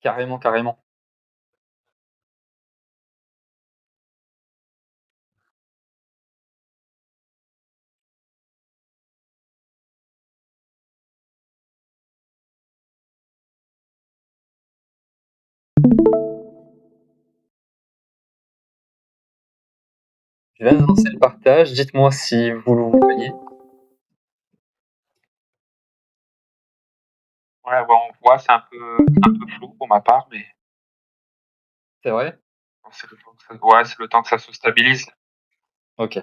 Carrément, carrément. Je viens de lancer le partage, dites-moi si vous le voyez. Ouais, bon, on voit, c'est un peu flou pour ma part, mais C'est vrai? c'est le temps que ça, ouais, c'est le temps que ça se stabilise. Ok.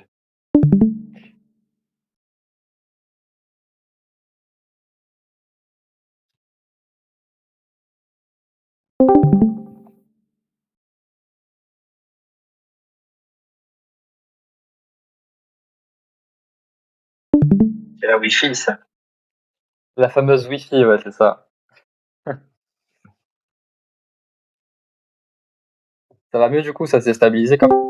C'est la Wi-Fi, ça. La fameuse Wi-Fi, ouais, c'est ça. Ça va mieux du coup, ça s'est stabilisé quand même.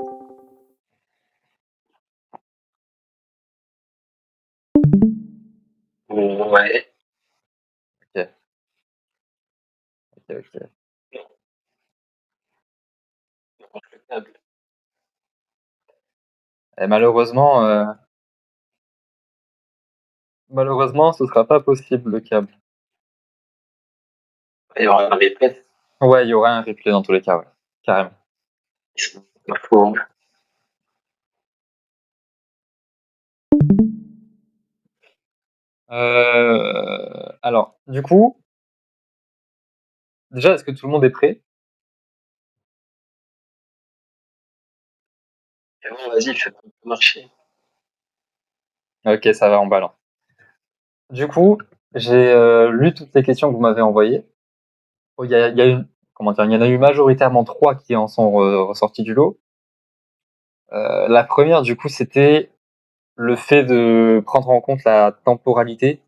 Ouais. Ok, ok, ok. Et malheureusement, ce sera pas possible le câble. Il y aura un replay. Ouais, il y aura un replay dans tous les cas, ouais. Carrément. Alors, du coup, déjà, est-ce que tout le monde est prêt? Bon, vas-y, fais marcher. Ok, ça va, en balance. Du coup, j'ai lu toutes les questions que vous m'avez envoyées. Il y a une, comment dire, il y en a eu majoritairement trois qui en sont ressortis du lot. La première, du coup, c'était le fait de prendre en compte la temporalité,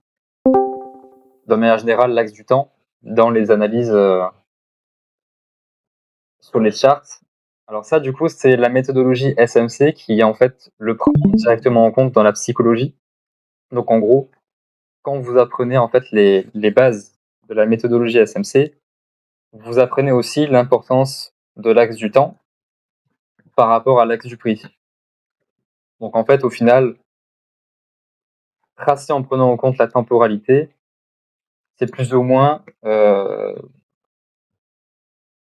de manière générale, l'axe du temps, dans les analyses sur les charts. Alors ça, du coup, c'est la méthodologie SMC qui, en fait, le prend directement en compte dans la psychologie. Donc, en gros, quand vous apprenez, en fait, les bases de la méthodologie SMC, vous apprenez aussi l'importance de l'axe du temps par rapport à l'axe du prix. Donc, en fait, au final, tracer en prenant en compte la temporalité, c'est plus ou moins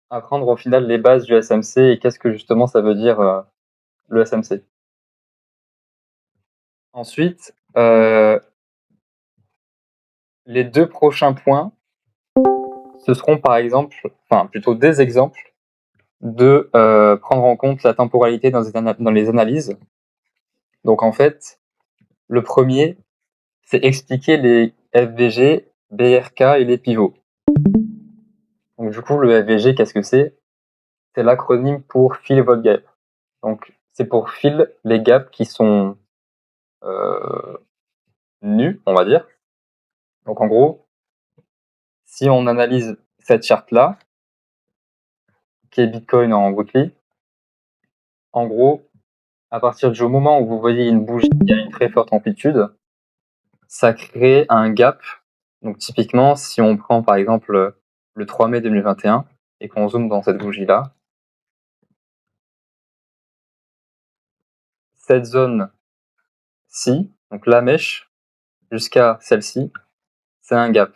apprendre au final les bases du SMC et qu'est-ce que justement ça veut dire le SMC. Ensuite, les deux prochains points, ce seront par exemple, enfin plutôt des exemples de prendre en compte la temporalité dans les analyses. Donc en fait, le premier, c'est expliquer les FVG, BRK et les pivots. Donc du coup, le FVG, qu'est-ce que c'est? C'est l'acronyme pour Fill Vote Gap. Donc c'est pour fill les gaps qui sont nus, on va dire. Donc en gros, si on analyse cette charte-là, qui est Bitcoin en weekly, en gros, à partir du moment où vous voyez une bougie qui a une très forte amplitude, ça crée un gap. Donc typiquement, si on prend par exemple le 3 mai 2021 et qu'on zoome dans cette bougie-là, cette zone-ci, donc la mèche, jusqu'à celle-ci, c'est un gap.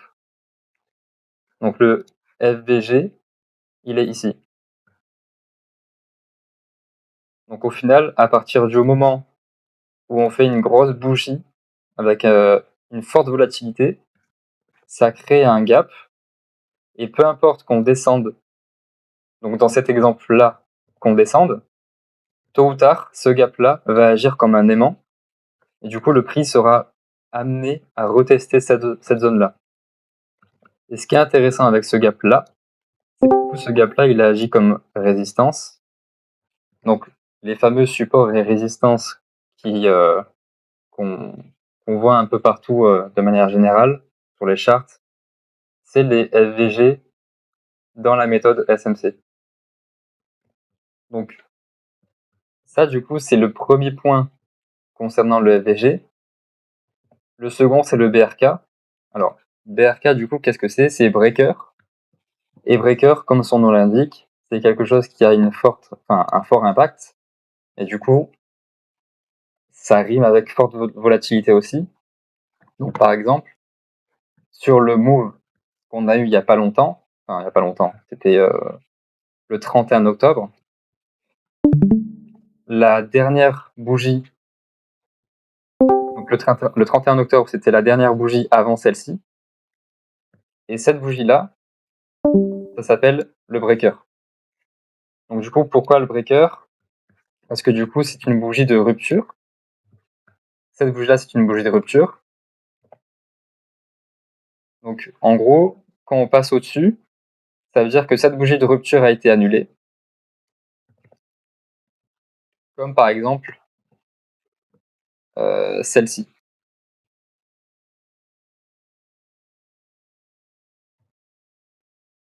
Donc le FVG, il est ici. Donc au final, à partir du moment où on fait une grosse bougie avec une forte volatilité, ça crée un gap. Et peu importe qu'on descende, donc dans cet exemple-là, qu'on descende, tôt ou tard, ce gap-là va agir comme un aimant. Et du coup, le prix sera amené à retester cette zone-là. Et ce qui est intéressant avec ce gap-là, c'est que ce gap-là, il agit comme résistance. Donc, les fameux supports et résistances qui, qu'on voit un peu partout de manière générale sur les charts, c'est les FVG dans la méthode SMC. Donc, ça, du coup, c'est le premier point concernant le FVG. Le second, c'est le BRK. Alors, BRK, du coup, qu'est-ce que c'est? C'est breaker. Et breaker, comme son nom l'indique, c'est quelque chose qui a un fort impact. Et du coup, ça rime avec forte volatilité aussi. Donc par exemple, sur le move qu'on a eu il y a pas longtemps, c'était le 31 octobre, la dernière bougie, donc le 31 octobre, c'était la dernière bougie avant celle-ci. Et cette bougie-là, ça s'appelle le breaker. Donc du coup, pourquoi le breaker? Parce que du coup, c'est une bougie de rupture. Cette bougie-là, c'est une bougie de rupture. Donc en gros, quand on passe au-dessus, ça veut dire que cette bougie de rupture a été annulée. Comme par exemple celle-ci.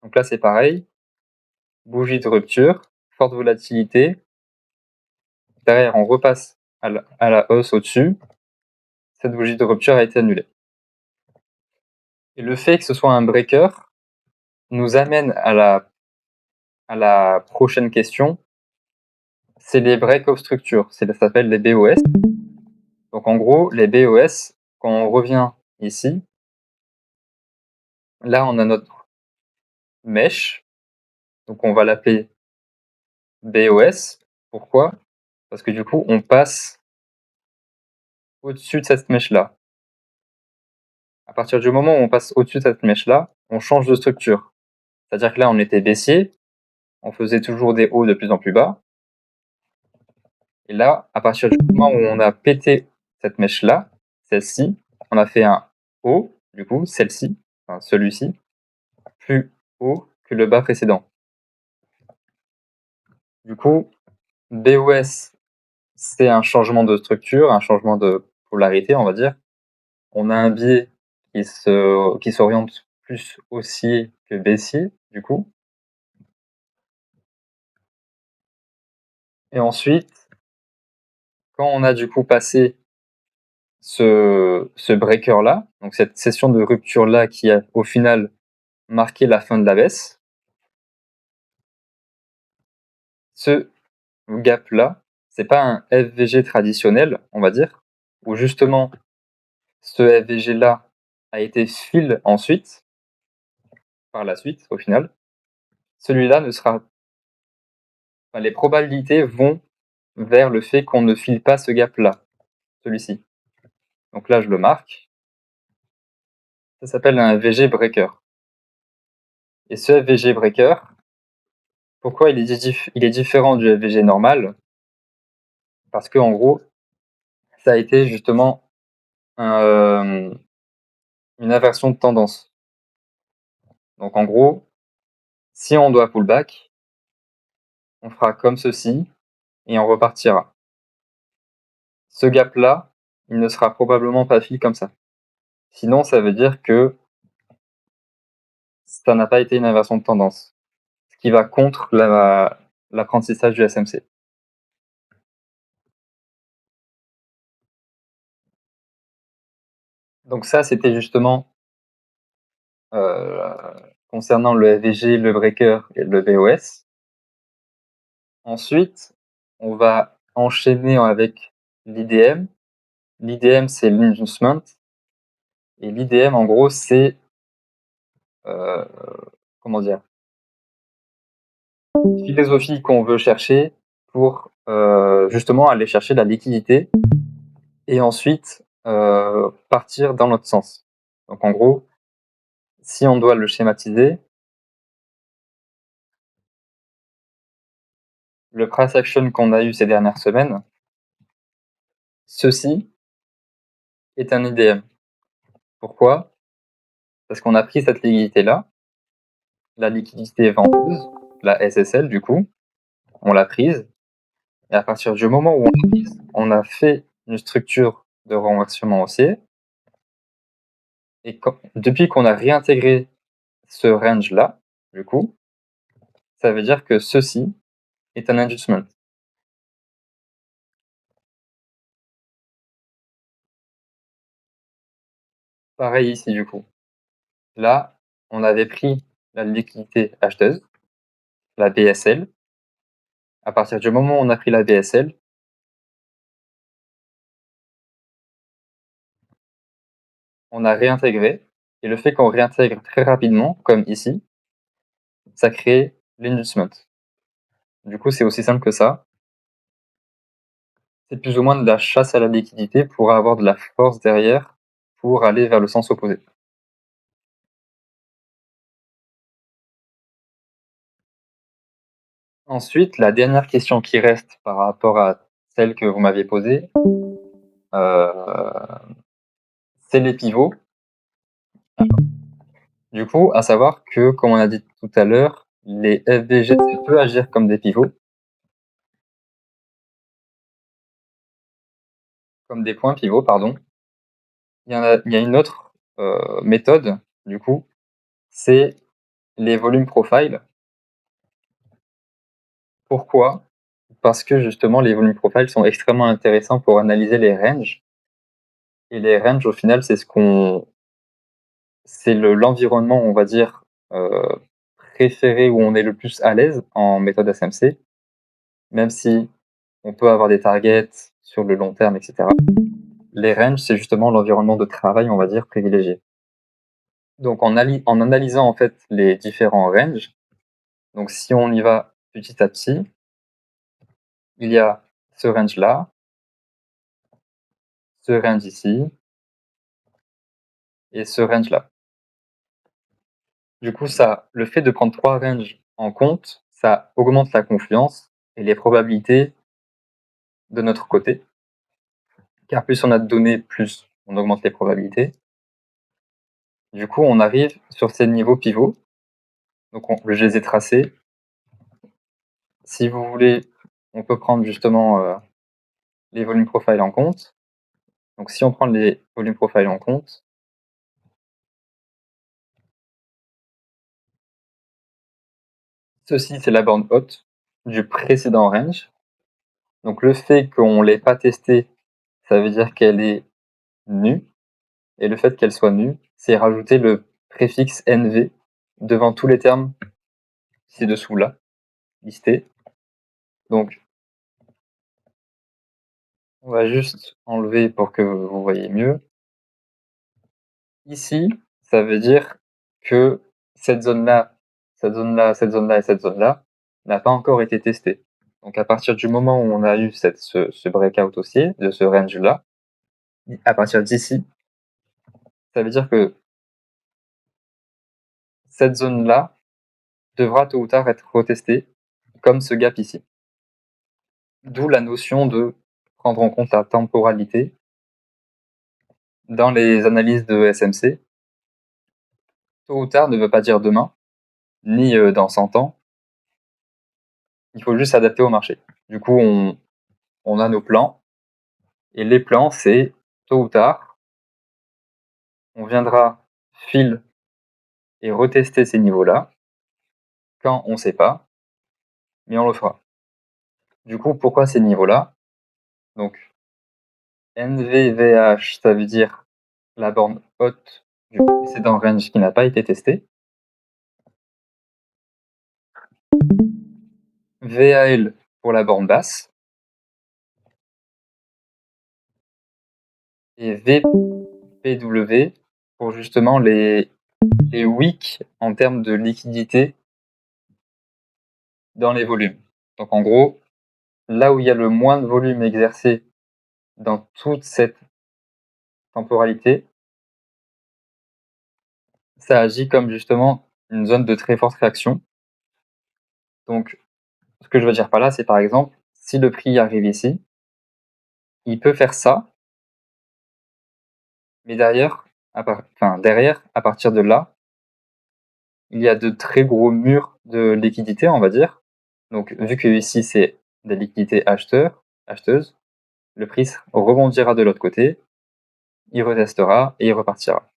Donc là, c'est pareil. Bougie de rupture, forte volatilité. Derrière, on repasse à la hausse au-dessus. Cette bougie de rupture a été annulée. Et le fait que ce soit un breaker nous amène à la prochaine question. C'est les break-of structures. Ça s'appelle les BOS. Donc en gros, les BOS, quand on revient ici, là, on a notre mèche. Donc on va l'appeler BOS. Pourquoi? Parce que du coup, on passe au-dessus de cette mèche-là. À partir du moment où on passe au-dessus de cette mèche-là, on change de structure. C'est-à-dire que là, on était baissier, on faisait toujours des hauts de plus en plus bas. Et là, à partir du moment où on a pété cette mèche-là, celle-ci, on a fait un haut, du coup, celle-ci, enfin celui-ci, plus haut que le bas précédent. Du coup, BOS, c'est un changement de structure, un changement de polarité, on va dire. On a un biais qui s'oriente plus haussier que baissier, du coup. Et ensuite, quand on a du coup passé ce breaker-là, donc cette session de rupture-là qui a au final marqué la fin de la baisse, ce gap-là, c'est pas un FVG traditionnel, on va dire, où justement ce FVG-là a été fill ensuite, par la suite, au final. Celui-là ne sera. Enfin, les probabilités vont vers le fait qu'on ne file pas ce gap-là, celui-ci. Donc là, je le marque. Ça s'appelle un FVG breaker. Et ce FVG breaker, pourquoi il est différent du FVG normal? Parce que en gros, ça a été justement une inversion de tendance. Donc en gros, si on doit pullback, on fera comme ceci et on repartira. Ce gap-là, il ne sera probablement pas fill comme ça. Sinon, ça veut dire que ça n'a pas été une inversion de tendance, ce qui va contre l'apprentissage du SMC. Donc ça, c'était justement concernant le FVG, le breaker et le BOS. Ensuite, on va enchaîner avec l'IDM. L'IDM, c'est l'inducement. Et l'IDM, en gros, c'est comment dire, une philosophie qu'on veut chercher pour justement aller chercher la liquidité et ensuite partir dans l'autre sens. Donc en gros, si on doit le schématiser, le price action qu'on a eu ces dernières semaines, ceci est un IDM. Pourquoi? Parce qu'on a pris cette liquidité-là, la liquidité vendeuse, la SSL du coup, on l'a prise, et à partir du moment où on l'a prise, on a fait une structure de renversement haussier, et depuis qu'on a réintégré ce range-là, du coup, ça veut dire que ceci est un inducement. Pareil ici du coup. Là, on avait pris la liquidité acheteuse, la BSL. À partir du moment où on a pris la BSL, on a réintégré, et le fait qu'on réintègre très rapidement, comme ici, ça crée l'inducement. Du coup, c'est aussi simple que ça. C'est plus ou moins de la chasse à la liquidité pour avoir de la force derrière pour aller vers le sens opposé. Ensuite, la dernière question qui reste par rapport à celle que vous m'aviez posée, c'est les pivots. Du coup, à savoir que, comme on a dit tout à l'heure, les FVG, ça peut agir comme des pivots, comme des points pivots, pardon. Il y a une autre méthode, du coup, c'est les volumes profile. Pourquoi? Parce que justement, les volumes profile sont extrêmement intéressants pour analyser les ranges. Et les ranges, au final, c'est l'environnement, on va dire, préféré, où on est le plus à l'aise en méthode SMC, même si on peut avoir des targets sur le long terme, etc. Les ranges, c'est justement l'environnement de travail, on va dire, privilégié. Donc en analysant en fait les différents ranges, donc si on y va petit à petit, il y a ce range-là, ce range ici, et ce range-là. Du coup, le fait de prendre 3 ranges en compte, ça augmente la confiance et les probabilités de notre côté, car plus on a de données, plus on augmente les probabilités. Du coup, on arrive sur ces niveaux pivots. Donc je les ai tracés. Si vous voulez, on peut prendre justement les volumes profile en compte. Donc si on prend les volumes profile en compte, ceci c'est la borne haute du précédent range. Donc le fait qu'on ne l'ait pas testée, ça veut dire qu'elle est nue. Et le fait qu'elle soit nue, c'est rajouter le préfixe NV devant tous les termes ci-dessous là, listés. Donc on va juste enlever pour que vous voyez mieux. Ici, ça veut dire que cette zone-là, cette zone-là, cette zone-là et cette zone-là n'a pas encore été testée. Donc à partir du moment où on a eu ce breakout haussier, de ce range-là, à partir d'ici, ça veut dire que cette zone-là devra tôt ou tard être retestée, comme ce gap ici. D'où la notion de prendre en compte la temporalité dans les analyses de SMC. Tôt ou tard ne veut pas dire demain, ni dans 100 ans. Il faut juste s'adapter au marché. Du coup, on a nos plans. Et les plans, c'est tôt ou tard, on viendra fill et retester ces niveaux-là. Quand on ne sait pas, mais on le fera. Du coup, pourquoi ces niveaux-là? Donc, NVVH, ça veut dire la borne haute du précédent range qui n'a pas été testé. VAL pour la borne basse. Et VPW pour justement les wicks en termes de liquidité dans les volumes. Donc en gros, là où il y a le moins de volume exercé dans toute cette temporalité, ça agit comme justement une zone de très forte réaction. Donc, ce que je veux dire par là, c'est par exemple, si le prix arrive ici, il peut faire ça, mais derrière, à partir de là, il y a de très gros murs de liquidité, on va dire. Donc, vu que ici, c'est des liquidités acheteuses, le prix rebondira de l'autre côté, il retestera et il repartira.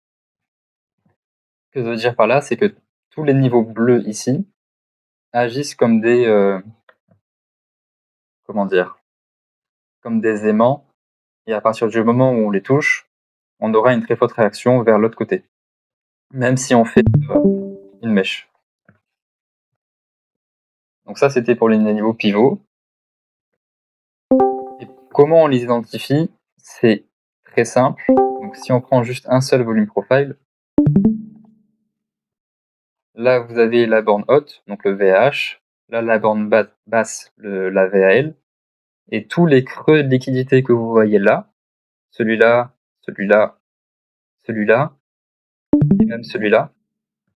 Ce que je veux dire par là, c'est que tous les niveaux bleus ici agissent comme des comment dire? Comme des aimants, et à partir du moment où on les touche, on aura une très forte réaction vers l'autre côté, même si on fait une mèche. Donc ça, c'était pour les niveaux pivots. Et comment on les identifie? C'est très simple. Donc si on prend juste un seul volume profile, là vous avez la borne haute, donc le VAH, là la borne basse, la VAL, et tous les creux de liquidité que vous voyez là, celui-là, celui-là, celui-là, et même celui-là,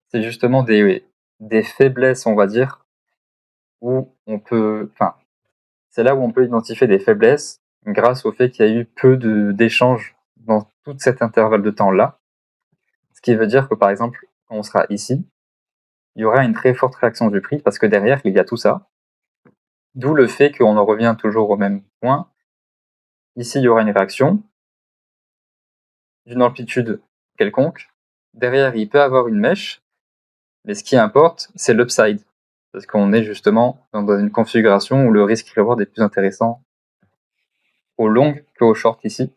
c'est justement des faiblesses, on va dire, où on peut, enfin, c'est là où on peut identifier des faiblesses grâce au fait qu'il y a eu peu d'échanges dans tout cet intervalle de temps-là. Ce qui veut dire que, par exemple, quand on sera ici, il y aura une très forte réaction du prix parce que derrière, il y a tout ça. D'où le fait qu'on en revient toujours au même point. Ici, il y aura une réaction d'une amplitude quelconque. Derrière, il peut avoir une mèche, mais ce qui importe, c'est l'upside. Parce qu'on est justement dans une configuration où le risque reward est plus intéressant au long qu'au short ici.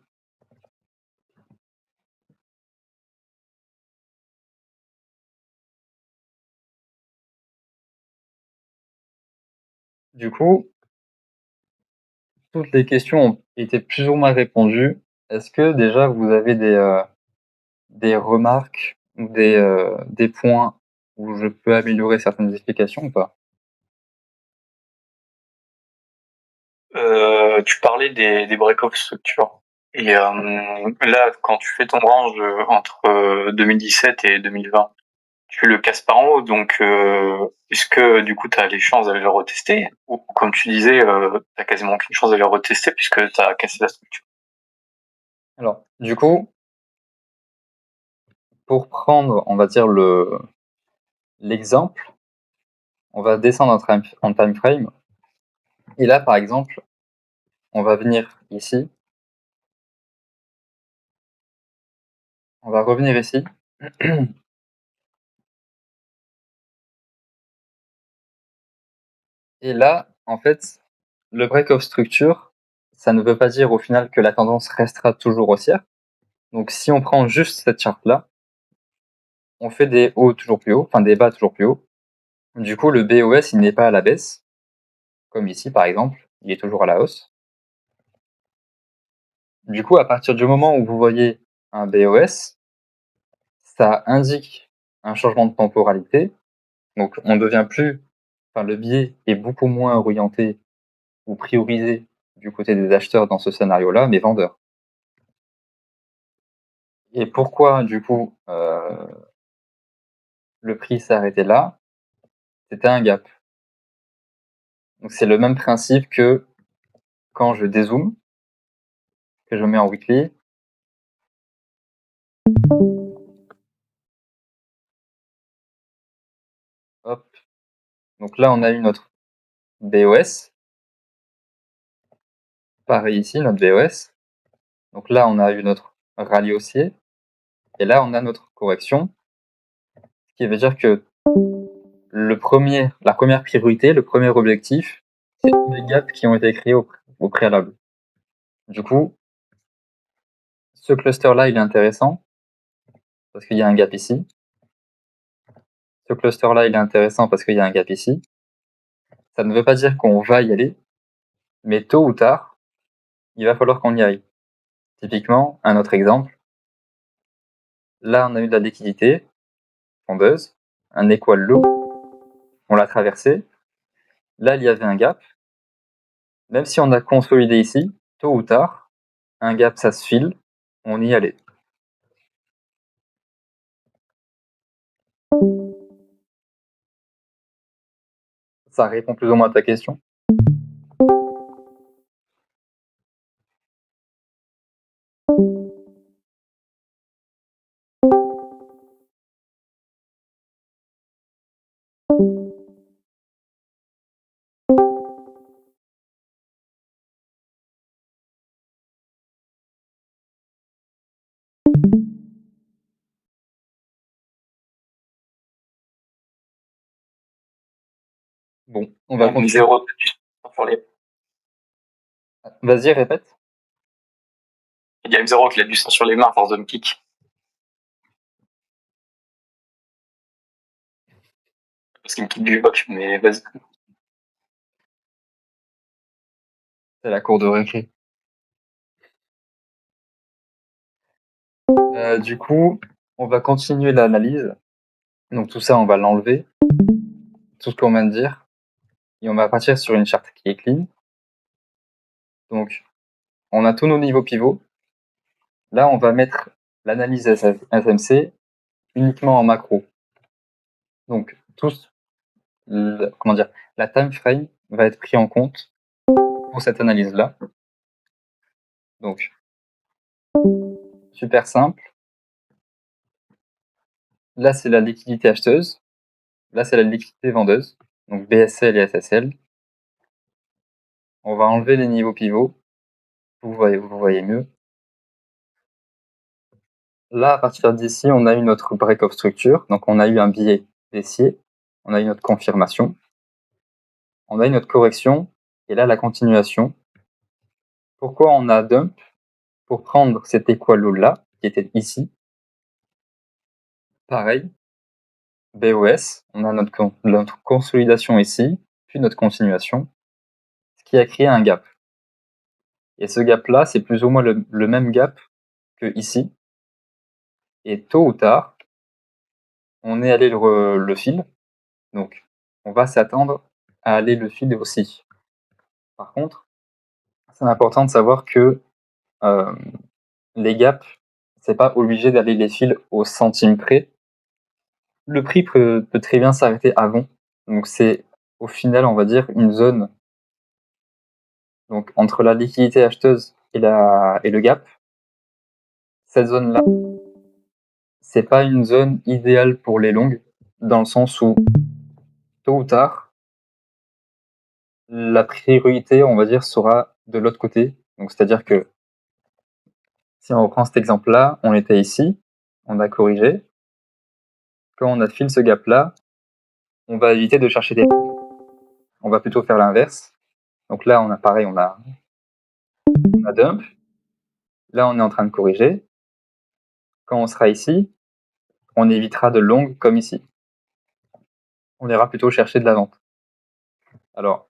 Du coup, toutes les questions ont été plus ou moins répondues. Est-ce que déjà vous avez des remarques ou des points où je peux améliorer certaines explications ou pas? Tu parlais des break-off structures. Et là, quand tu fais ton range entre 2017 et 2020, tu le casses par en haut, donc est-ce que du coup tu as les chances d'aller le retester? Ou comme tu disais, t'as quasiment aucune chance d'aller le retester puisque tu as cassé la structure. Alors, du coup, pour prendre, on va dire, l'exemple, on va descendre en time frame. Et là, par exemple, on va venir ici, on va revenir ici. Et là, en fait, le break-off structure, ça ne veut pas dire au final que la tendance restera toujours haussière. Donc si on prend juste cette charte-là, on fait des hauts toujours plus hauts, enfin des bas toujours plus hauts. Du coup, le BOS, il n'est pas à la baisse, comme ici par exemple, il est toujours à la hausse. Du coup, à partir du moment où vous voyez un BOS, ça indique un changement de temporalité. Donc on ne devient plus, enfin le biais est beaucoup moins orienté ou priorisé du côté des acheteurs dans ce scénario-là, mais vendeurs. Et pourquoi du coup le prix s'est arrêté là? C'était un gap. Donc c'est le même principe que quand je dézoome, que je mets en weekly. Hop. Donc là, on a eu notre BOS. Pareil ici, notre BOS. Donc là, on a eu notre rallye haussier. Et là, on a notre correction. Ce qui veut dire que la première priorité, le premier objectif, c'est les gaps qui ont été créés au préalable. Du coup, ce cluster-là, il est intéressant parce qu'il y a un gap ici. Ce cluster-là, il est intéressant parce qu'il y a un gap ici. Ça ne veut pas dire qu'on va y aller, mais tôt ou tard, il va falloir qu'on y aille. Typiquement, un autre exemple. Là, on a eu de la liquidité fondeuse, un equal low, on l'a traversé. Là, il y avait un gap. Même si on a consolidé ici, tôt ou tard, un gap, ça se file, on y allait. Ça répond plus ou moins à ta question. Bon, on va continuer. 0 sur les... Vas-y, répète. Il y a M0 qui a du sang sur les mains à force de me kick. Parce qu'il me kick du box, mais vas-y. C'est la cour de récré. Du coup, on va continuer l'analyse. Donc tout ça, on va l'enlever, tout ce qu'on vient de dire, et on va partir sur une charte qui est clean. Donc, on a tous nos niveaux pivots. Là, on va mettre l'analyse SMC uniquement en macro. Donc, comment dire, la time frame va être pris en compte pour cette analyse-là. Donc, super simple. Là, c'est la liquidité acheteuse. Là, c'est la liquidité vendeuse. Donc, BSL et SSL. On va enlever les niveaux pivots. Vous voyez mieux. Là, à partir d'ici, on a eu notre break-of structure. Donc, on a eu un biais baissier. On a eu notre confirmation. On a eu notre correction. Et là, la continuation. Pourquoi on a dump? Pour prendre cet équalo-là, qui était ici. Pareil. BOS. On a notre consolidation ici, puis notre continuation. Ce qui a créé un gap. Et ce gap-là, c'est plus ou moins le même gap que ici. Et tôt ou tard, on est allé le fil. Donc, on va s'attendre à aller le fil aussi. Par contre, c'est important de savoir que les gaps, c'est pas obligé d'aller les fils au centime près. Le prix peut très bien s'arrêter avant. Donc, c'est au final, on va dire, une zone donc, entre la liquidité acheteuse et le gap. Cette zone-là, c'est pas une zone idéale pour les longues, dans le sens où, tôt ou tard, la priorité, on va dire, sera de l'autre côté. Donc, c'est-à-dire que si on reprend cet exemple-là, on était ici, on a corrigé. Quand on a fil ce gap-là, on va éviter de chercher des... On va plutôt faire l'inverse. Donc là, on a pareil, on a dump. Là, on est en train de corriger. Quand on sera ici, on évitera de longues comme ici. On ira plutôt chercher de la vente. Alors,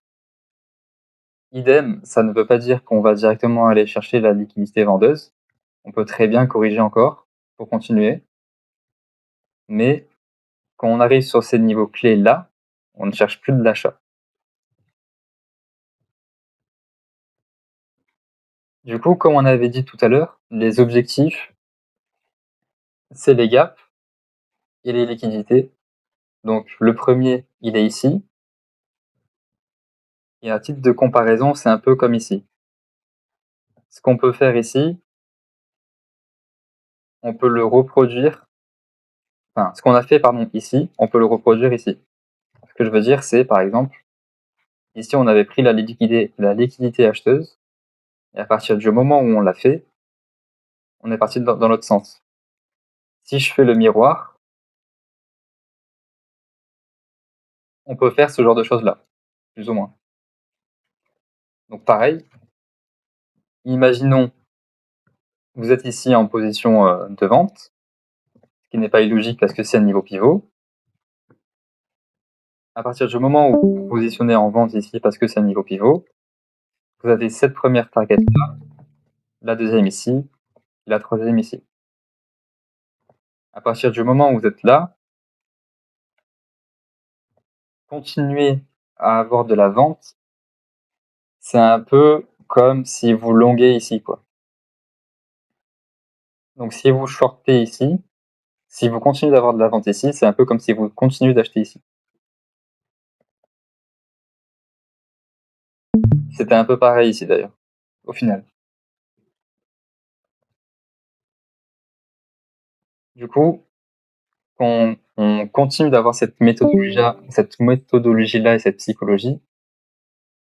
idem, ça ne veut pas dire qu'on va directement aller chercher la liquidité vendeuse. On peut très bien corriger encore pour continuer. Mais quand on arrive sur ces niveaux clés-là, on ne cherche plus de l'achat. Du coup, comme on avait dit tout à l'heure, les objectifs, c'est les gaps et les liquidités. Donc, le premier, il est ici. Et à titre de comparaison, c'est un peu comme ici. Ce qu'on peut faire ici, on peut le reproduire. Enfin, ce qu'on a fait, pardon, ici, on peut le reproduire ici. Ce que je veux dire, c'est, par exemple, ici, on avait pris la liquidité acheteuse. Et à partir du moment où on l'a fait, on est parti dans l'autre sens. Si je fais le miroir, on peut faire ce genre de choses-là, plus ou moins. Donc pareil, imaginons, vous êtes ici en position de vente, ce qui n'est pas illogique parce que c'est un niveau pivot. À partir du moment où vous vous positionnez en vente ici parce que c'est un niveau pivot, vous avez cette première target là, la deuxième ici, et la troisième ici. À partir du moment où vous êtes là, continuer à avoir de la vente, c'est un peu comme si vous longuez ici, quoi. Donc si vous shortez ici, si vous continuez d'avoir de la vente ici, c'est un peu comme si vous continuez d'acheter ici. C'était un peu pareil ici d'ailleurs, au final. Du coup, on continue d'avoir cette méthodologie-là et cette psychologie,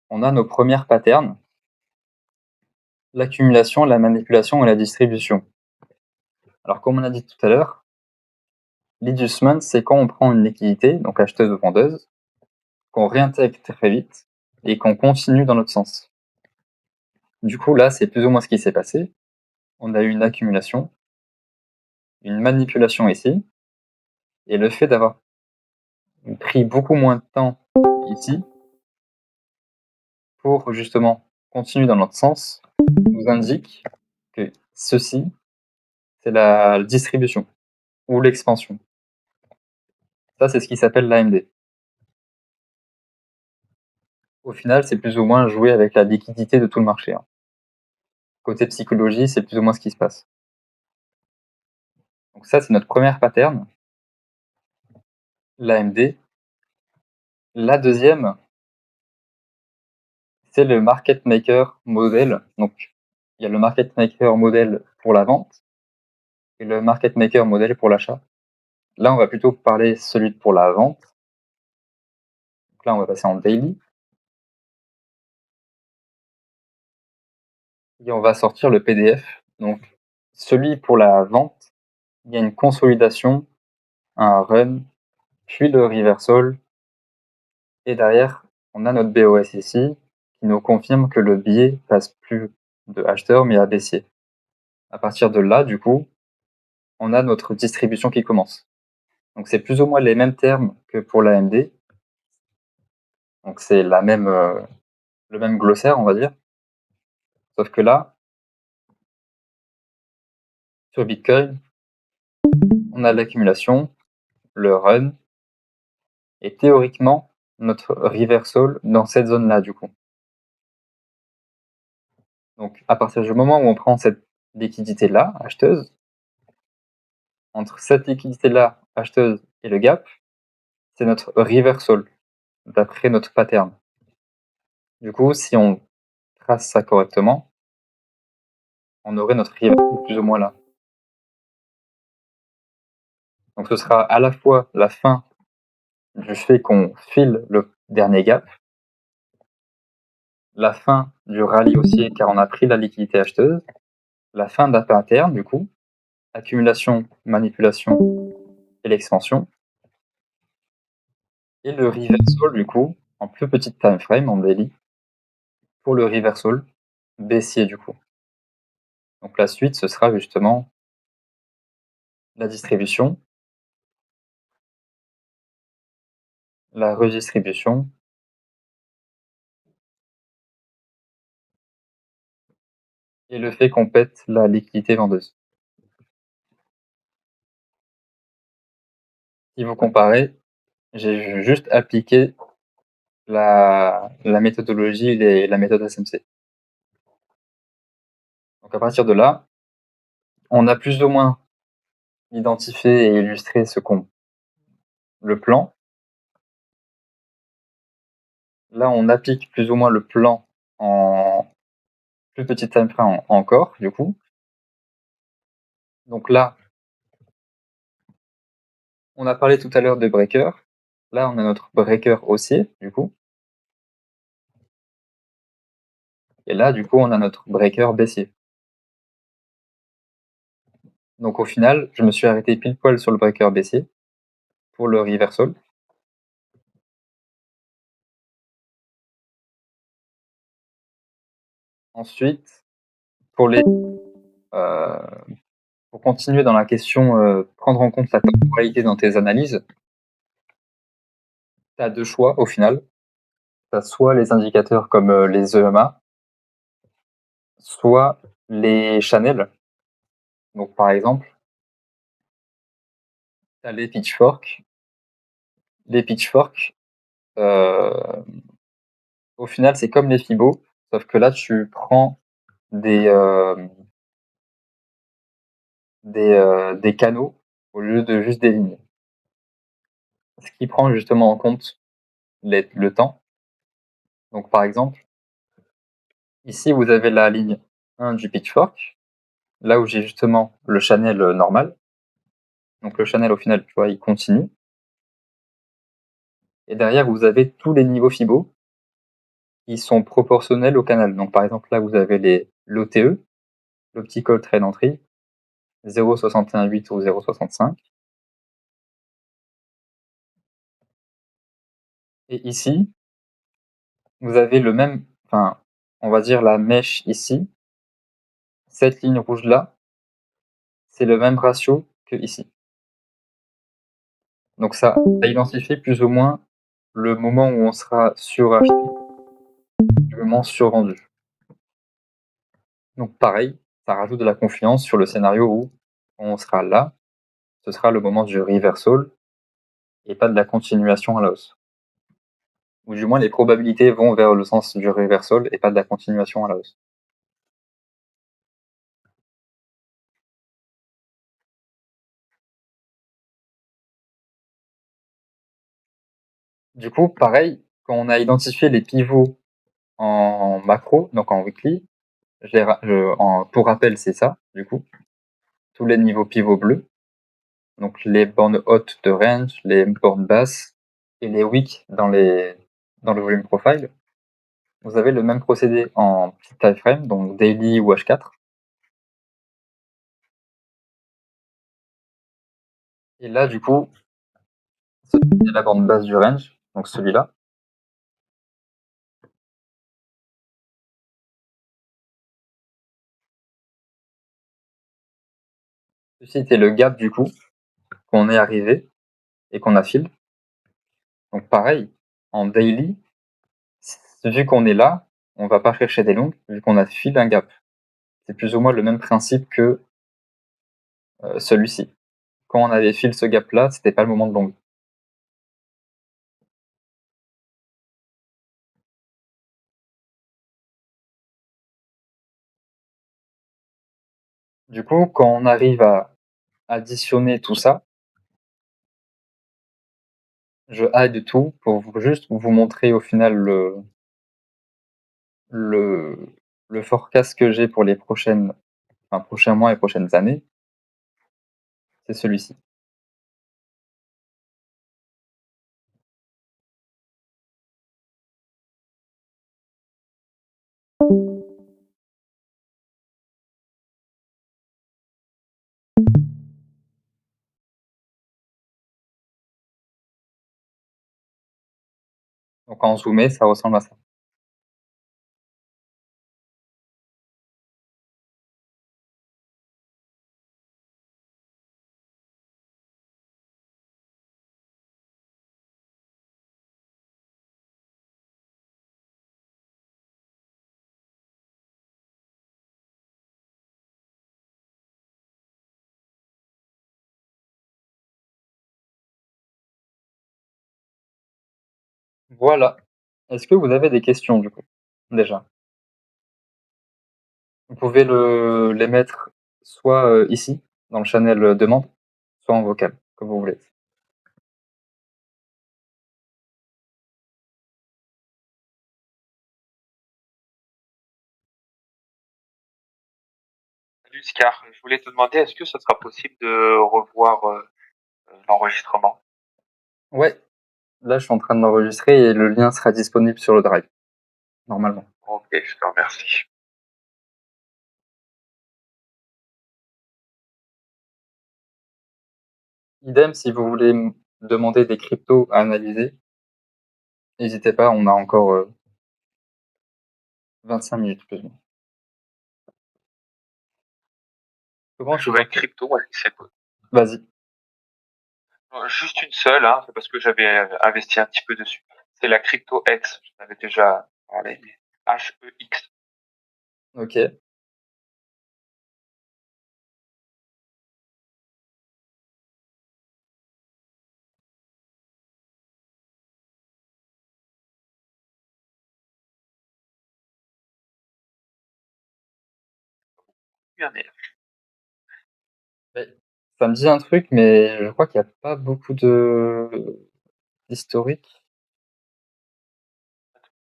on a nos premières patterns, l'accumulation, la manipulation et la distribution. Alors comme on a dit tout à l'heure, l'inducement, c'est quand on prend une liquidité, donc acheteuse ou vendeuse, qu'on réintègre très vite et qu'on continue dans l'autre sens. Du coup, là, c'est plus ou moins ce qui s'est passé. On a eu une accumulation, une manipulation ici, et le fait d'avoir pris beaucoup moins de temps ici pour justement continue dans l'autre sens nous indique que ceci, c'est la distribution ou l'expansion. Ça, c'est ce qui s'appelle l'AMD. Au final, c'est plus ou moins jouer avec la liquidité de tout le marché. Côté psychologie, c'est plus ou moins ce qui se passe. Donc ça, c'est notre première pattern, l'AMD. La deuxième, c'est le market maker model. Donc, il y a le market maker model pour la vente et le market maker model pour l'achat. Là, on va plutôt parler celui pour la vente. Donc là, on va passer en daily. Et on va sortir le PDF. Donc, celui pour la vente, il y a une consolidation, un run, puis le reversal. Et derrière, on a notre BOS ici, qui nous confirme que le billet passe plus de acheteur, mais à baissier. À partir de là, du coup, on a notre distribution qui commence. Donc c'est plus ou moins les mêmes termes que pour l'AMD. Donc c'est le même glossaire, on va dire. Sauf que là, sur Bitcoin, on a l'accumulation, le run, et théoriquement, notre reversal dans cette zone-là, du coup. Donc à partir du moment où on prend cette liquidité-là, acheteuse, entre cette liquidité-là, acheteuse, et le gap, c'est notre reversal, d'après notre pattern. Du coup, si on trace ça correctement, on aurait notre reversal plus ou moins là. Donc ce sera à la fois la fin du fait qu'on file le dernier gap, la fin du rallye haussier car on a pris la liquidité acheteuse, la fin d'un pattern du coup, accumulation, manipulation et l'expansion, et le reversal du coup, en plus petite time frame, en daily, pour le reversal baissier du coup. Donc la suite, ce sera justement la distribution, la redistribution, et le fait qu'on pète la liquidité vendeuse. Si vous comparez, j'ai juste appliqué la méthodologie et la méthode SMC. Donc à partir de là, on a plus ou moins identifié et illustré le plan. Là, on applique plus ou moins le plan en plus petite time frame encore, du coup. Donc là, on a parlé tout à l'heure de breaker. Là, on a notre breaker haussier, du coup. Et là, du coup, on a notre breaker baissier. Donc au final, je me suis arrêté pile poil sur le breaker baissier pour le reversal. Ensuite, pour continuer dans la question, prendre en compte la temporalité dans tes analyses, tu as deux choix au final. Tu as soit les indicateurs comme les EMA, soit les channels. Donc par exemple, tu as les pitchforks. Les pitchforks, au final, c'est comme les Fibo, sauf que là, tu prends des, des canaux au lieu de juste des lignes. Ce qui prend justement en compte le temps. Donc par exemple, ici, vous avez la ligne 1 du pitchfork, là où j'ai justement le channel normal. Donc le channel, au final, tu vois, il continue. Et derrière, vous avez tous les niveaux Fibo qui sont proportionnels au canal. Donc par exemple, là, vous avez l'OTE, l'Optical Trade Entry, 0,618 ou 0,65. Et ici, vous avez le même, enfin, on va dire la mèche ici, cette ligne rouge-là, c'est le même ratio que ici. Donc ça identifie plus ou moins le moment où on sera suracheté, du moment survendu. Donc pareil, ça rajoute de la confiance sur le scénario où on sera là, ce sera le moment du reversal et pas de la continuation à la hausse. Ou du moins les probabilités vont vers le sens du reversal et pas de la continuation à la hausse. Du coup, pareil, quand on a identifié les pivots en macro, donc en weekly, pour rappel, c'est ça, du coup, tous les niveaux pivots bleus, donc les bornes hautes de range, les bornes basses et les wicks dans le volume profile. Vous avez le même procédé en petit time frame, donc daily ou H4. Et là, du coup, c'est la borne basse du range, donc celui-là. Ceci était le gap, du coup, qu'on est arrivé et qu'on a fill. Donc pareil, en daily, vu qu'on est là, on va pas chercher des longues, vu qu'on a fill un gap. C'est plus ou moins le même principe que celui-ci. Quand on avait fill ce gap-là, c'était pas le moment de longue. Du coup, quand on arrive à additionner tout ça, je hide tout pour juste vous montrer au final le, le forecast que j'ai pour les prochains mois et prochaines années. C'est celui-ci. Donc en zoomé, ça ressemble à ça. Voilà. Est-ce que vous avez des questions du coup déjà? Vous pouvez les mettre soit ici, dans le channel demande, soit en vocal, comme vous voulez. Salut Scar, je voulais te demander, est-ce que ce sera possible de revoir l'enregistrement? Ouais, là je suis en train d'enregistrer et le lien sera disponible sur le drive, normalement. Ok, je te remercie. Idem, si vous voulez me demander des cryptos à analyser, n'hésitez pas, on a encore 25 minutes plus ou moins. Comment je Nouvelle crypto, ouais, c'est Vas-y. juste une seule, hein, c'est parce que j'avais investi un petit peu dessus. C'est la crypto X, j'en avais déjà parlé, mais HEX. Ok. Ça me dit un truc, mais je crois qu'il n'y a pas beaucoup d'historique.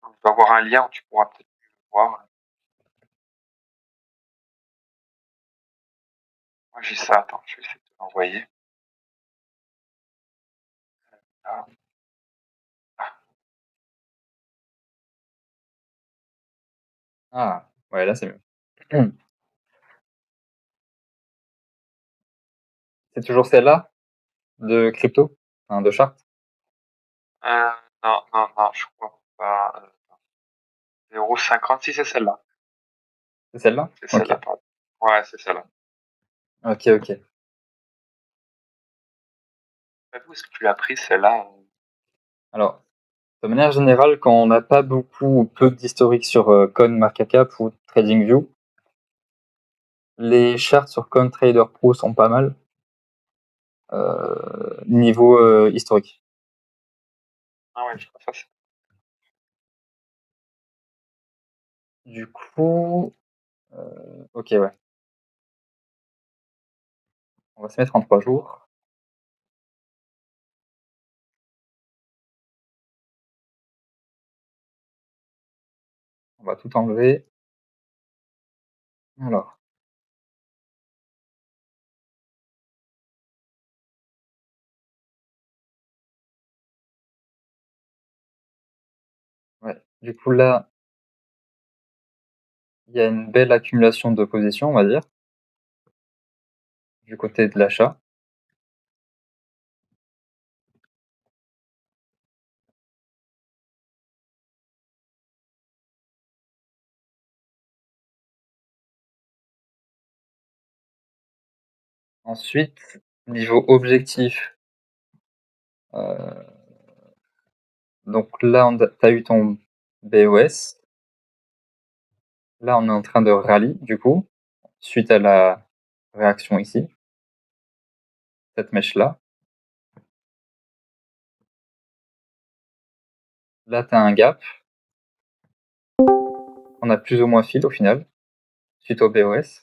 Je vais avoir un lien où tu pourras peut-être le voir. Moi j'ai ça, attends, je vais essayer de te l'envoyer. Ah, Ah, ouais, là c'est mieux. C'est toujours celle-là de crypto, hein, de chart. euh, non, non, non, je crois pas. 0,50, si c'est celle-là. C'est celle-là? C'est Ok. celle-là, pardon. Ouais, c'est celle-là. Ok, ok. Où est-ce que tu l'as pris celle-là? Alors, de manière générale, quand on n'a pas beaucoup ou peu d'historique sur CoinMarketCap ou TradingView, Les charts sur CoinTrader Pro sont pas mal. Niveau historique. Ah ouais, je crois que ça, Du coup, ok, ouais. On va se mettre en 3 jours. On va tout enlever. Alors. Ouais. Du coup, là, il y a une belle accumulation de positions, on va dire, du côté de l'achat. Ensuite, niveau objectif, donc là, tu as eu ton BOS. Là, on est en train de rallye, du coup, suite à la réaction ici, cette mèche-là. Là, tu as un gap. On a plus ou moins fill au final, suite au BOS.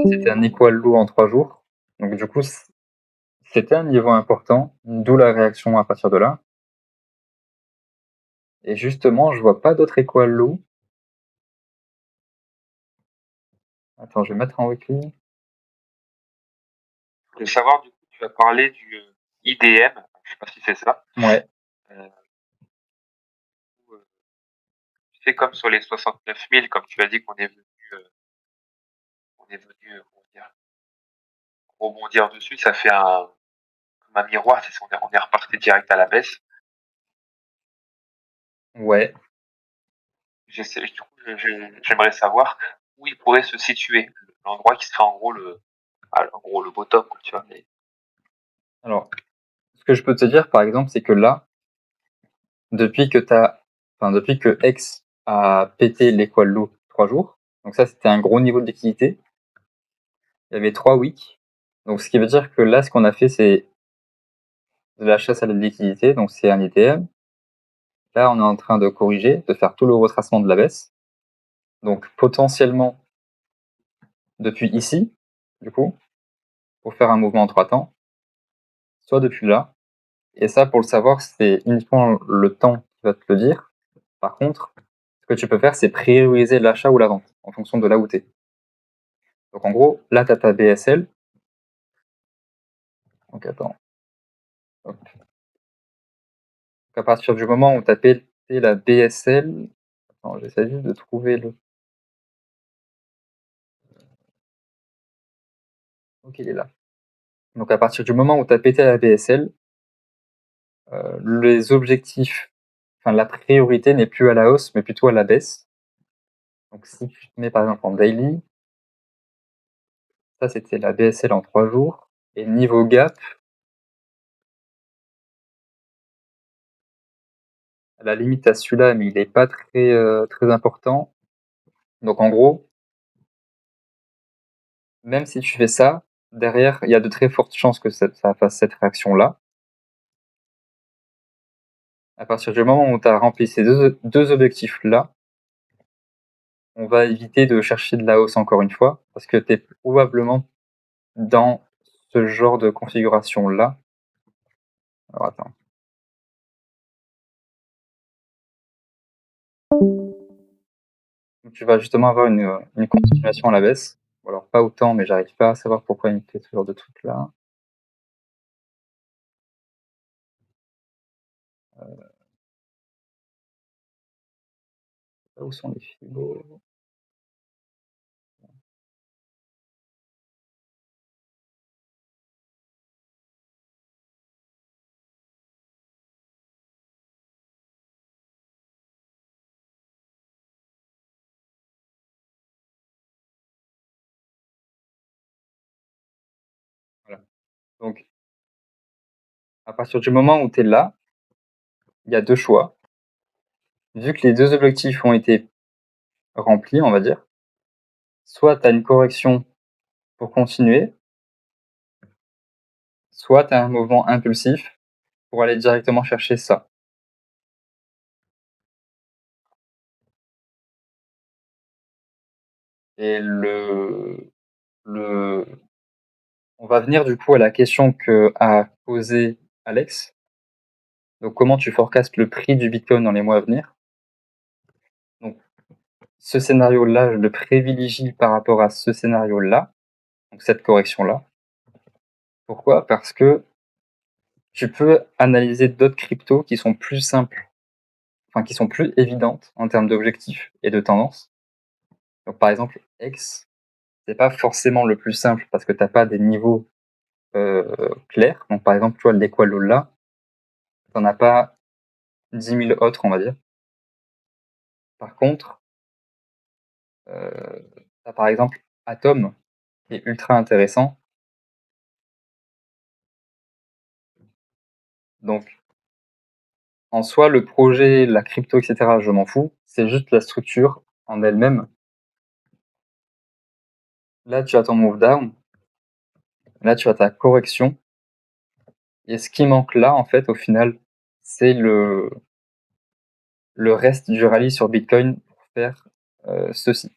C'était un equal low en 3 jours. Donc du coup, c'était un niveau important, d'où la réaction à partir de là. Et justement, je vois pas d'autres equal low. Attends, je vais mettre en weekly. je voulais savoir, du coup, tu as parlé du IDM, je sais pas si c'est ça. Ouais. Tu sais, comme sur les 69 000, comme tu as dit qu'on est venu, comment dire, rebondir dessus, ça fait comme un miroir, c'est ça, on est reparti direct à la baisse. Ouais. Du coup, j'aimerais savoir où il pourrait se situer, l'endroit qui serait en gros le bottom, tu vois. Alors, ce que je peux te dire, par exemple, c'est que là, depuis que X a pété l'équal low 3 jours, donc ça, c'était un gros niveau de liquidité. Il y avait 3 wicks. Donc, ce qui veut dire que là, ce qu'on a fait, c'est de la chasse à la liquidité. Donc, c'est un ITM. Là, on est en train de corriger, de faire tout le retracement de la baisse. Donc, potentiellement, depuis ici, du coup, pour faire un mouvement en 3 temps, soit depuis là. Et ça, pour le savoir, c'est uniquement le temps qui va te le dire. Par contre, ce que tu peux faire, c'est prioriser l'achat ou la vente en fonction de là où tu es. Donc, en gros, là, tu as ta BSL. Donc, attends. Hop. Donc, à partir du moment où tu as pété la BSL, attends, j'essaie juste de trouver le. Ok, il est là. Donc, à partir du moment où tu as pété la BSL, les objectifs, enfin, la priorité n'est plus à la hausse, mais plutôt à la baisse. Donc, si tu te mets par exemple en daily, ça c'était la BSL en 3 jours. Et niveau gap, à la limite à celui-là, mais il n'est pas très important. Donc en gros, même si tu fais ça, derrière, il y a de très fortes chances que ça fasse cette réaction-là. À partir du moment où tu as rempli ces deux objectifs-là, on va éviter de chercher de la hausse encore une fois, parce que tu es probablement dans ce genre de configuration-là. Alors attends. Donc, tu vas justement avoir une continuation à la baisse. Bon, alors pas autant, mais j'arrive pas à savoir pourquoi il me fait ce genre de truc là. Où sont les fibos? Voilà. Donc, à partir du moment où tu es là, il y a deux choix. Vu que les deux objectifs ont été remplis, on va dire, soit tu as une correction pour continuer, soit tu as un mouvement impulsif pour aller directement chercher ça. Et on va venir du coup à la question que a posée Alex. Donc, comment tu forecastes le prix du Bitcoin dans les mois à venir? Donc, ce scénario-là, je le privilégie par rapport à ce scénario-là, donc cette correction-là. Pourquoi? Parce que tu peux analyser d'autres cryptos qui sont plus simples, enfin qui sont plus évidentes en termes d'objectifs et de tendance. Donc, par exemple, X, c'est pas forcément le plus simple parce que tu n'as pas des niveaux clairs. Donc, par exemple, tu vois, l'Equalola, tu n'en as pas 10 000 autres, on va dire. Par contre, tu as par exemple Atom, qui est ultra intéressant. Donc, en soi, le projet, la crypto, etc., je m'en fous. C'est juste la structure en elle-même. Là, tu as ton move down. Là, tu as ta correction. Et ce qui manque là, en fait, au final, c'est le reste du rallye sur Bitcoin pour faire ceci.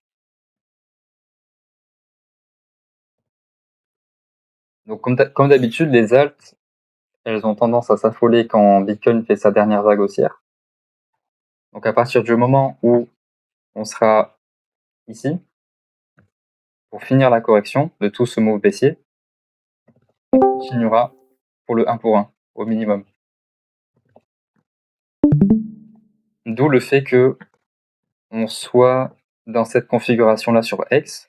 Donc, comme d'habitude, les alts, elles ont tendance à s'affoler quand Bitcoin fait sa dernière vague haussière. Donc, à partir du moment où on sera ici, pour finir la correction de tout ce move baissier, on continuera pour le 1 pour 1 au minimum. D'où le fait que on soit dans cette configuration-là sur X,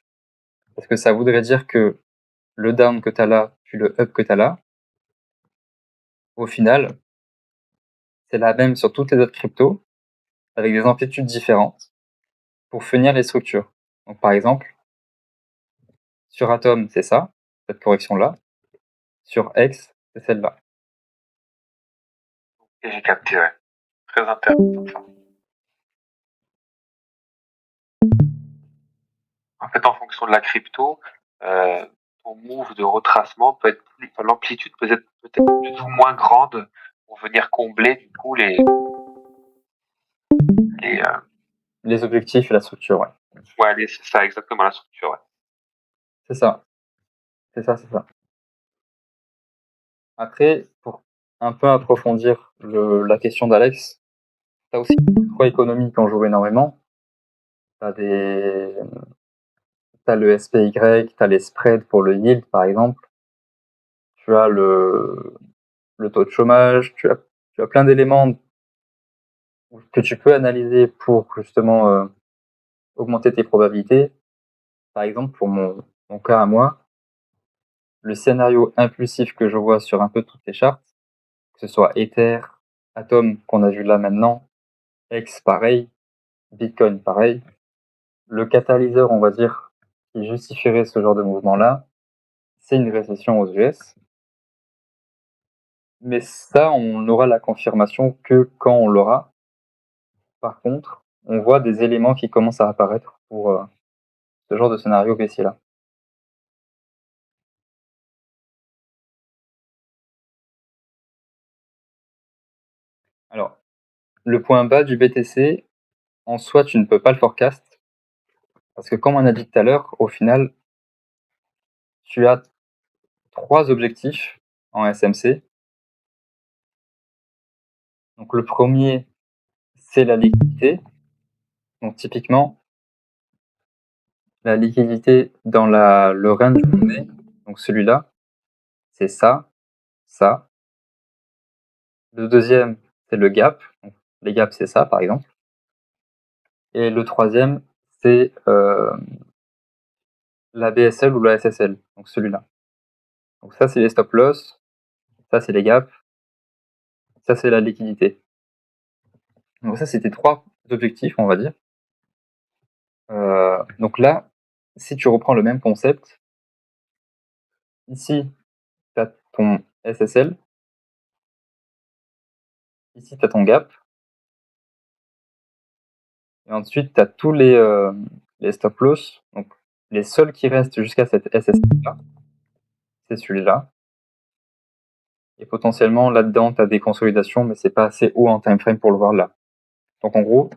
parce que ça voudrait dire que le down que tu as là, puis le up que tu as là, au final, c'est la même sur toutes les autres cryptos, avec des amplitudes différentes, pour finir les structures. Donc par exemple, sur Atom, c'est ça, cette correction-là. Sur X, c'est celle-là. Et j'ai capté, ouais. Très intéressant ça. En fait, en fonction de la crypto, ton move de retracement peut être l'amplitude peut être plus ou moins grande pour venir combler du coup les Les objectifs et la structure, ouais. ouais, c'est ça exactement la structure, ouais. C'est ça. C'est ça, c'est ça. Après, pour un peu approfondir la question d'Alex, tu as aussi trois économies qui ont joué énormément. Tu as le SPY, tu as les spreads pour le yield, par exemple. Tu as le taux de chômage, tu as plein d'éléments que tu peux analyser pour justement augmenter tes probabilités. Par exemple, pour mon cas à moi, le scénario impulsif que je vois sur un peu toutes les charts, que ce soit Ether, Atom qu'on a vu là maintenant, X pareil, Bitcoin pareil, le catalyseur, on va dire, qui justifierait ce genre de mouvement-là, c'est une récession aux US. Mais ça, on aura la confirmation que quand on l'aura. Par contre, on voit des éléments qui commencent à apparaître pour ce genre de scénario baissier-là. Alors, le point bas du BTC, en soi, tu ne peux pas le forecast, parce que comme on a dit tout à l'heure, au final, tu as trois objectifs en SMC. Donc le premier, c'est la liquidité. Donc typiquement, la liquidité dans le range qu'on est, donc celui-là, c'est ça, ça. Le deuxième, c'est le gap. Donc, les gaps, c'est ça, par exemple. Et le troisième, c'est la BSL ou la SSL, donc celui-là. Donc ça, c'est les stop loss, ça, c'est les gaps, ça, c'est la liquidité. Donc ça, c'était trois objectifs, on va dire. Donc là, si tu reprends le même concept, ici, tu as ton SSL, ici, tu as ton gap, et ensuite, tu as tous les stop loss. Donc Les seuls qui restent jusqu'à cette SSL-là, c'est celui-là. Et potentiellement, là-dedans, tu as des consolidations, mais c'est pas assez haut en timeframe pour le voir là. Donc en gros,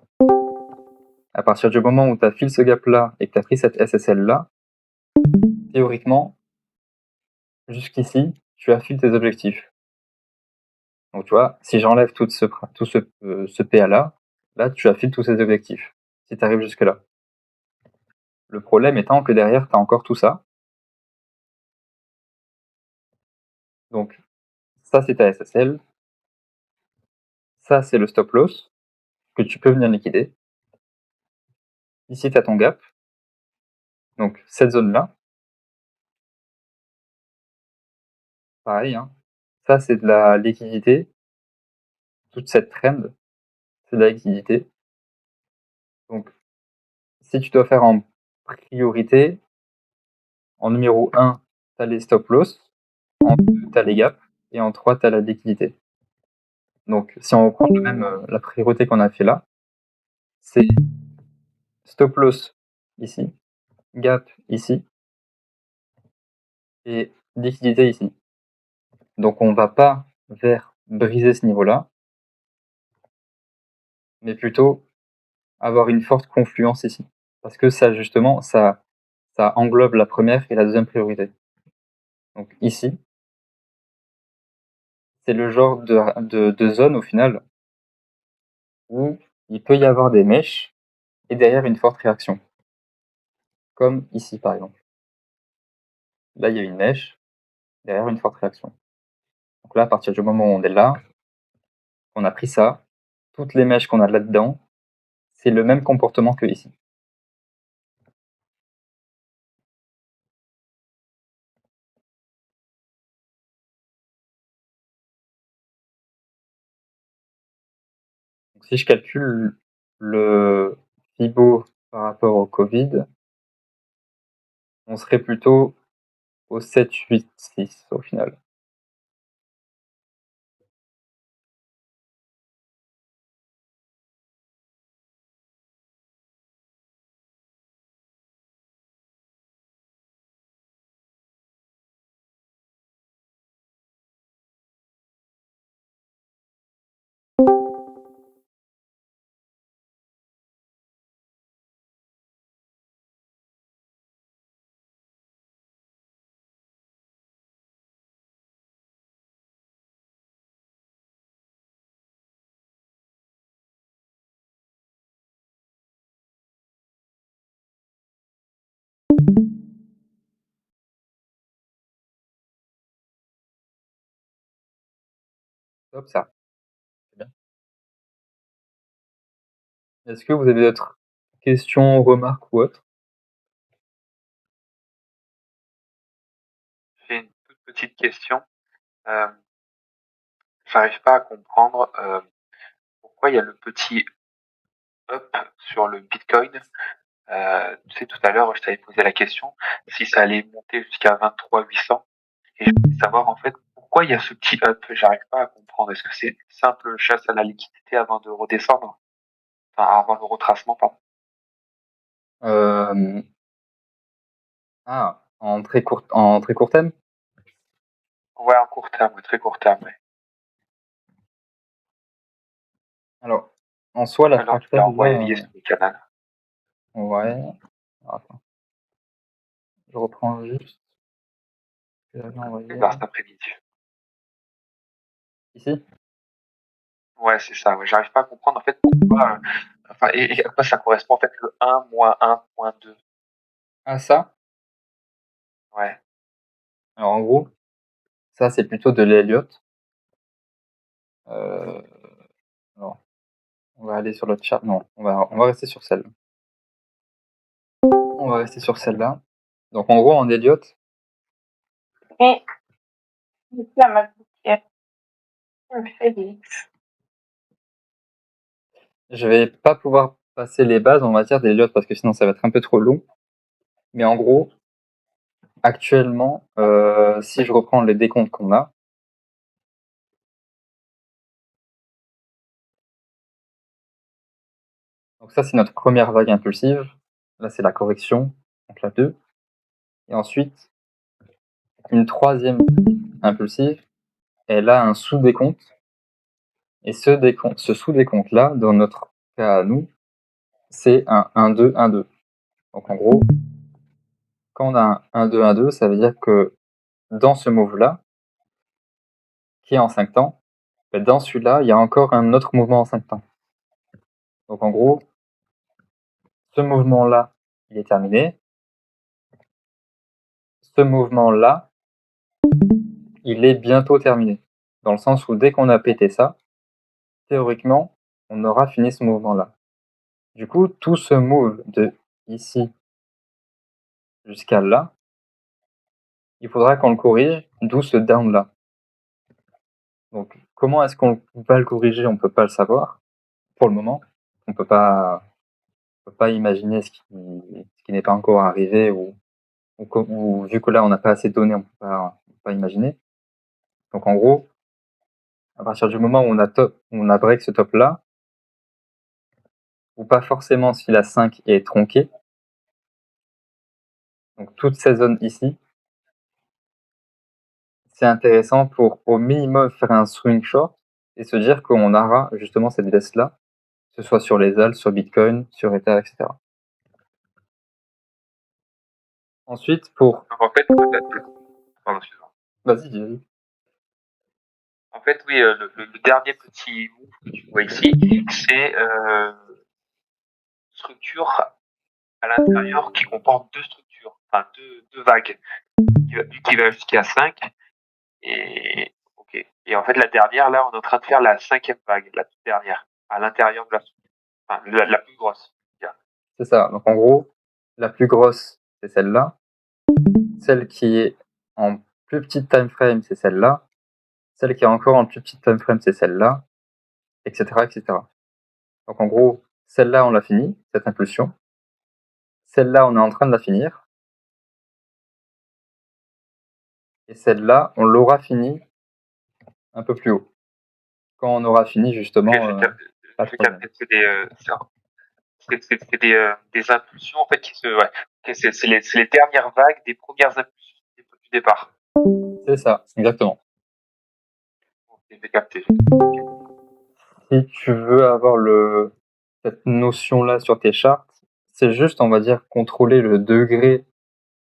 à partir du moment où tu as filé ce gap-là et que tu as pris cette SSL-là, théoriquement, jusqu'ici, tu affiles tes objectifs. Donc tu vois, si j'enlève tout ce PA-là, là, tu affiles tous ces objectifs, si tu arrives jusque-là. Le problème étant que derrière, tu as encore tout ça. Donc, ça, c'est ta SSL. Ça, c'est le stop loss que tu peux venir liquider. Ici, tu as ton gap. Donc, cette zone-là, pareil, hein. Ça, c'est de la liquidité. Toute cette trend, c'est de la liquidité. Donc, si tu dois faire en priorité, en numéro 1, tu as les stop loss. En 2, tu as les gaps. Et en 3, tu as la liquidité. Donc, si on reprend la priorité qu'on a fait là, c'est stop loss ici, gap ici, et liquidité ici. Donc, on va pas vers briser ce niveau-là, mais plutôt avoir une forte confluence ici. Parce que ça, justement, ça englobe la première et la deuxième priorité. Donc ici, c'est le genre de zone, au final, où il peut y avoir des mèches et derrière une forte réaction. Comme ici, par exemple. Là, il y a une mèche, derrière une forte réaction. Donc là, à partir du moment où on est là, on a pris ça, toutes les mèches qu'on a là-dedans, c'est le même comportement que ici. Donc si je calcule le Fibo par rapport au Covid, on serait plutôt au 7, 8, 6 au final. Hop, ça. C'est bien. Est-ce que vous avez d'autres questions, remarques ou autres? J'ai une toute petite question. J'arrive pas à comprendre pourquoi il y a le petit up sur le Bitcoin. Tu sais, tout à l'heure, je t'avais posé la question si ça allait monter jusqu'à 23 800. Et je voulais savoir en fait pourquoi il y a ce petit up. J'arrive pas à comprendre. Est-ce que c'est une simple chasse à la liquidité avant de redescendre, enfin avant le retracement, pardon. En très court terme? Ouais, en court terme, très court terme. Ouais. Alors, en soi, la Alors tu l'as fractale, là, envoyé sur le canal. ouais. Alors, attends, je reprends juste ce que j'avais envoyé. Vers cet après-midi. Ici? Ouais, c'est ça. Ouais. J'arrive pas à comprendre en fait pourquoi. Enfin, et à quoi ça correspond en fait le 1 moins 1.2. Ah, ça? Ouais. Alors, en gros, ça, c'est plutôt de l'Elliott. Euh, alors, on va aller sur l'autre chart. Non, on va rester sur celle. On va rester sur celle-là. Donc, en gros, en Elliott, Mais la MacBook Air me fait des... je vais pas pouvoir passer les bases en matière d'Elliott parce que sinon, ça va être un peu trop long. Mais en gros, actuellement, si je reprends les décomptes qu'on a, donc ça, c'est notre première vague impulsive. Là, c'est la correction. donc la 2, et ensuite une troisième impulsive, elle a un sous-décompte, et ce sous-décompte-là, dans notre cas à nous, c'est un 1-2, 1-2. Donc en gros, quand on a un 1-2, 1-2, ça veut dire que dans ce move-là, qui est en 5 temps, dans celui-là, il y a encore un autre mouvement en 5 temps. Donc en gros, ce mouvement-là, il est terminé. Ce mouvement-là, il est bientôt terminé. Dans le sens où dès qu'on a pété ça, théoriquement, on aura fini ce mouvement-là. Du coup, tout ce move de ici jusqu'à là, il faudra qu'on le corrige, d'où ce down-là. Donc, comment est-ce qu'on va le corriger? On peut pas le savoir pour le moment. On peut pas imaginer ce qui n'est pas encore arrivé ou vu que là on n'a pas assez de données, on peut pas imaginer. Donc en gros, à partir du moment où on a break ce top là, ou pas forcément si la 5 est tronquée, donc toute ces zones ici, c'est intéressant pour au minimum faire un swing short et se dire qu'on aura justement cette baisse là, que ce soit sur les ALS, sur Bitcoin, sur Ether, etc. Ensuite, Donc, en fait, pardon, excuse-moi. Vas-y, dis. En fait, oui, le dernier petit move que tu vois ici, c'est structure à l'intérieur qui comporte deux structures, enfin deux vagues, qui va jusqu'à 5. Et ok. Et en fait, la dernière, là, on est en train de faire la 5e vague, la toute dernière, à l'intérieur de la structure, enfin, la plus grosse. C'est ça. Donc en gros, la plus grosse, c'est celle-là. Celle qui est en plus petite time frame, c'est celle-là. Celle qui est encore en plus petite time frame, c'est celle-là, etc., etc. Donc en gros, celle-là, on l'a fini, cette impulsion. Celle-là, on est en train de la finir. Et celle-là, on l'aura fini un peu plus haut. Quand on aura fini justement la troisième. C'est des impulsions en fait qui se, ouais, c'est les dernières vagues des premières impulsions du départ. C'est ça, exactement. J'ai capté. Si tu veux avoir cette notion-là sur tes charts, c'est juste, on va dire, contrôler le degré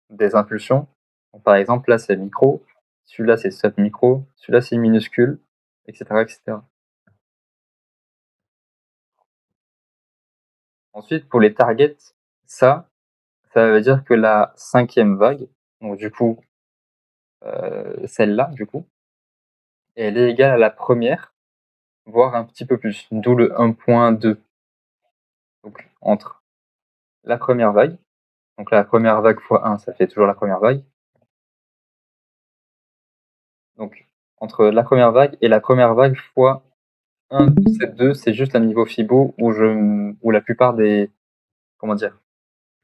des impulsions. Donc, par exemple, là, c'est micro, celui-là, c'est submicro, celui-là, c'est minuscule, etc., etc. Ensuite, pour les targets, ça veut dire que la 5e vague, donc du coup, celle-là, du coup, elle est égale à la première, voire un petit peu plus, d'où le 1.2. Donc, entre la première vague, donc la première vague fois 1, ça fait toujours la première vague. Donc, entre la première vague et la première vague fois 1 de ces deux, c'est juste un niveau Fibo où la plupart des, comment dire,